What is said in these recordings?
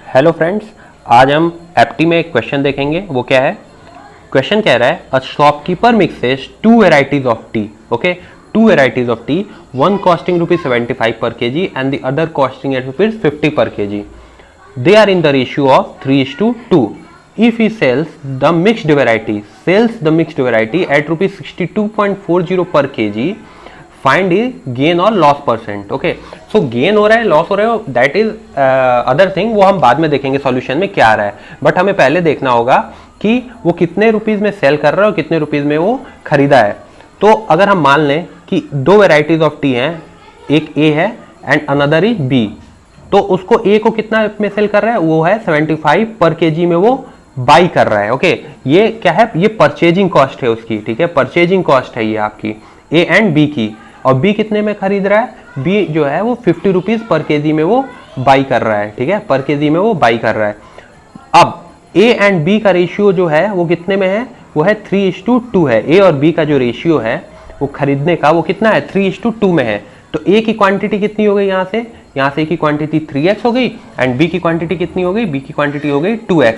Hello friends, आज हम एप्टी में एक क्वेश्चन देखेंगे। वो क्या है? क्वेश्चन कह रहा है a shopkeeper mixes two varieties of tea. Okay, two varieties of tea, one costing ₹75 per KG and the other costing at ₹50 per KG. They are in the ratio of 3:2. If he sells the mixed variety at ₹62.40 per kg, find the gain or loss percent. Okay, so gain हो रहा है, loss हो रहा है, that is other thing, वो हम बाद में देखेंगे सॉल्यूशन में क्या आ रहा है, बट हमें पहले देखना होगा कि वो कितने रुपीज में सेल कर रहा है और कितने रुपीज में वो खरीदा है. तो अगर हम मान लें कि दो वेराइटीज ऑफ टी हैं, एक ए है एंड अनदर इज बी, तो उसको ए को कितना में सेल कर रहा है? वो है 75 पर केजी में वो बाई कर रहा है. ओके, ये क्या है? ये परचेजिंग कॉस्ट है उसकी. ठीक है, परचेजिंग कॉस्ट है ये आपकी ए एंड बी की. और बी कितने में खरीद रहा है? बी जो है वो 50 रुपीज पर केजी में वो बाई कर रहा है. ठीक है, पर केजी में वो बाई कर रहा है. अब ए एंड बी का रेशियो जो है वो कितने में है? वो है 3:2 है. ए और बी का जो रेशियो है वो खरीदने का वो कितना है? 3:2 में है. तो ए की क्वांटिटी कितनी हो गई? यहाँ से ए की क्वांटिटी 3x हो गई एंड बी की क्वांटिटी कितनी हो गई? बी की क्वांटिटी हो गई 2x.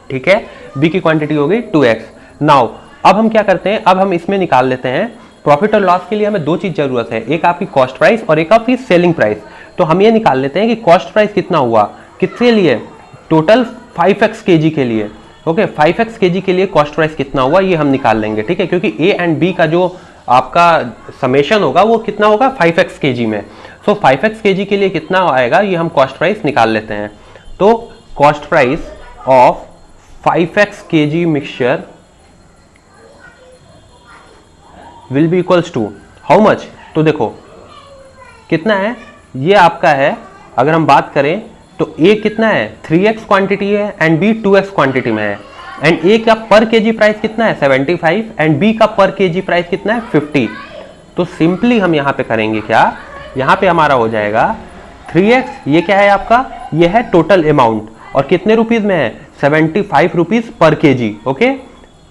ठीक है, बी की क्वांटिटी हो गई 2x. नाउ अब हम क्या करते हैं? अब हम इसमें निकाल लेते हैं प्रॉफिट और लॉस के लिए हमें दो चीज जरूरत है, एक आपकी कॉस्ट प्राइस और एक आपकी सेलिंग प्राइस. तो हम ये निकाल लेते हैं कि कॉस्ट प्राइस कितना हुआ, किसके लिए? टोटल 5x केजी के लिए. ओके, 5x केजी के लिए कॉस्ट प्राइस कितना हुआ ये हम निकाल लेंगे. ठीक है, क्योंकि ए एंड बी का जो आपका समेशन होगा वो कितना होगा? 5x केजी में. सो 5x केजी के लिए कितना आएगा ये हम कॉस्ट प्राइस निकाल लेते हैं. तो cost price of 5x KG mixture will be equals to how much? तो देखो कितना है, ये आपका है. अगर हम बात करें तो ए कितना है? 3x क्वांटिटी है एंड बी 2x क्वांटिटी में है. एंड ए का पर केजी प्राइस कितना है? 75 एंड बी का पर केजी प्राइस कितना है? 50. तो सिंपली हम यहां पे करेंगे क्या? यहां पे हमारा हो जाएगा 3x, ये क्या है आपका? ये है टोटल अमाउंट और कितने रुपीज में है? 75 रुपीज पर केजी. ओके,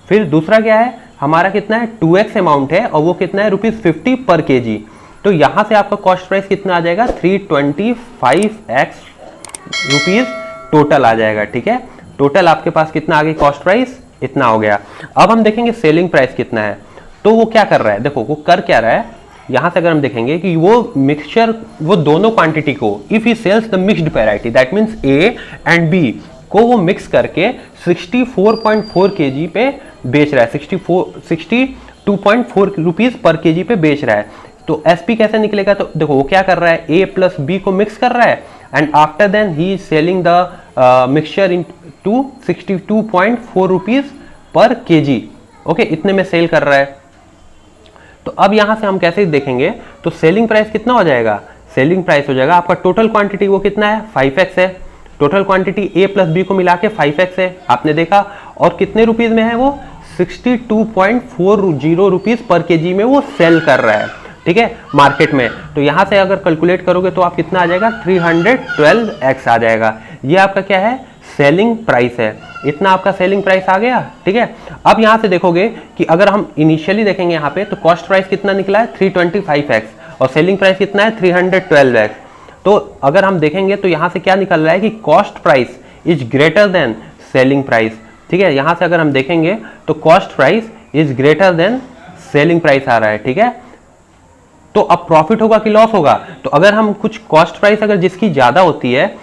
फिर दूसरा क्या है हमारा? कितना है? 2x अमाउंट है और वो कितना है? ₹50 पर केजी. तो यहां से आपका कॉस्ट प्राइस कितना आ जाएगा? 325x रुपीज टोटल आ जाएगा. ठीक है, टोटल आपके पास कितना आ गई कॉस्ट प्राइस? इतना हो गया. अब हम देखेंगे सेलिंग प्राइस कितना है. तो वो क्या कर रहा है? देखो वो कर क्या रहा है. यहां से अगर हम देखेंगे कि वो मिक्सचर, वो दोनों क्वांटिटी को, if he sells the mixed variety, that means A and B को वो मिक्स करके 64.4 केजी पे बेच रहा है. 62.4 रुपीज पर केजी पे बेच रहा है. तो एसपी कैसे निकलेगा? तो देखो वो क्या कर रहा है, ए प्लस बी को मिक्स कर रहा है and after then he is selling the mixture in to 62.4 rupees per KG. Okay, इतने में सेल कर रहा है. तो अब यहां से हम कैसे देखेंगे? तो सेलिंग प्राइस कितना हो जाएगा? सेलिंग प्राइस हो जाएगा आपका टोटल क्वांटिटी वो कितना है? 5x है. टोटल क्वांटिटी ए प्लस बी को मिला के 5x है, आपने देखा. और कितने रुपीज में है वो? 62.40 रुपीज पर केजी में वो सेल कर रहा है. ठीक है, मार्केट में. तो यहां से अगर कैलकुलेट करोगे तो आप कितना आ जाएगा? 312x आ जाएगा. ये आपका क्या है? सेलिंग प्राइस है. इतना आपका सेलिंग प्राइस आ गया. ठीक है, अब यहां से देखोगे कि अगर हम इनिशियली देखेंगे यहाँ पे तो कॉस्ट प्राइस कितना निकला है? 325x और सेलिंग प्राइस कितना है? 312x. तो अगर हम देखेंगे तो यहां से क्या निकल रहा है कि cost price is greater than selling price. ठीक है, यहां से अगर हम देखेंगे तो cost price is greater than selling price आ रहा है. ठीक है, तो अब प्रॉफिट होगा कि लॉस होगा? तो अगर हम कुछ कॉस्ट प्राइस अगर जिसकी ज्यादा होती है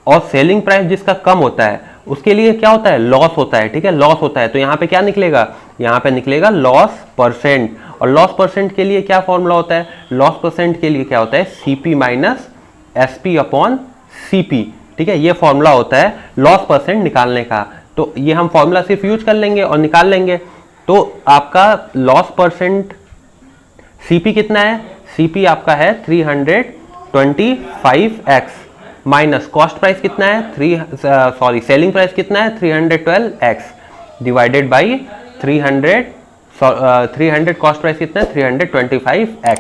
और सेलिंग प्राइस जिसका कम होता है उसके लिए क्या होता है? लॉस होता है. ठीक है, लॉस होता है. तो यहाँ पे क्या निकलेगा? यहाँ पे निकलेगा लॉस परसेंट. और लॉस परसेंट के लिए क्या फॉर्मूला होता है? लॉस परसेंट के लिए क्या होता है? CP minus SP upon CP. ठीक है, ये फॉर्मूला होता है लॉस परसेंट निकालने का. तो ये हम फॉर्मूला सिर्फ यूज कर लेंगे और निकाल लेंगे. तो आपका लॉस परसेंट CP कितना है? CP आपका है 325x माइनस कॉस्ट प्राइस कितना है? सेलिंग प्राइस कितना है? 312x divided by 300 cost price कितना है? 325x.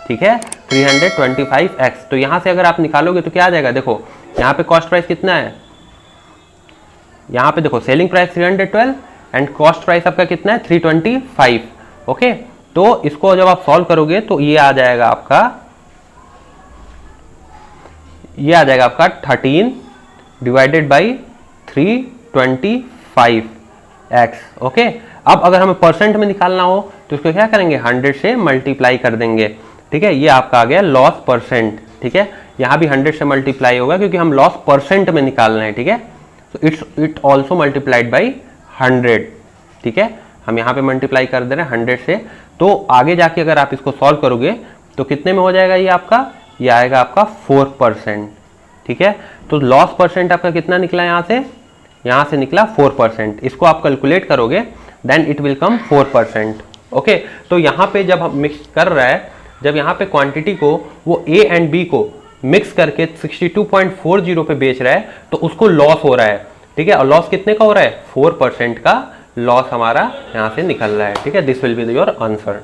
ठीक है, 325x. तो यहां से अगर आप निकालोगे तो क्या आ जाएगा? देखो यहां पे कॉस्ट प्राइस कितना है? यहां पे देखो selling price 312 and cost price आपका कितना है? 325. ओके, तो इसको जब आप सॉल्व करोगे तो ये आ जाएगा आपका 13 डिवाइडेड बाई 325x। ओके, अब अगर हमें परसेंट में निकालना हो तो इसको क्या करेंगे, 100 से मल्टीप्लाई कर देंगे। ठीक है, ये आपका आ गया लॉस परसेंट। ठीक है, यहाँ भी 100 से मल्टीप्लाई होगा क्योंकि हम लॉस परसेंट में निकालना है। ठीक है, तो इट ऑल्सो मल्टीप्लाइड बाई 100। ठीक है, हम यहाँ पे मल्टीप्लाई कर दे रहे हैं 100 से। तो आगे जाके अगर आप इसको सॉल्व करोगे तो कितने में हो जाएगा ये आपका, ये आएगा आपका 4%। ठीक है, तो लॉस परसेंट आपका कितना निकला यहाँ से निकला 4%। इसको आप कैलकुलेट करोगे then it will come 4%। Okay, तो यहाँ पे जब हम मिक्स कर रहा है, जब यहाँ पे क्वांटिटी को वो ए एंड बी को मिक्स करके 62.40 पे बेच रहा है तो उसको लॉस हो रहा है। ठीक है, और लॉस कितने का हो रहा है, 4% का लॉस हमारा यहाँ से निकल रहा है। ठीक है, this will be your answer.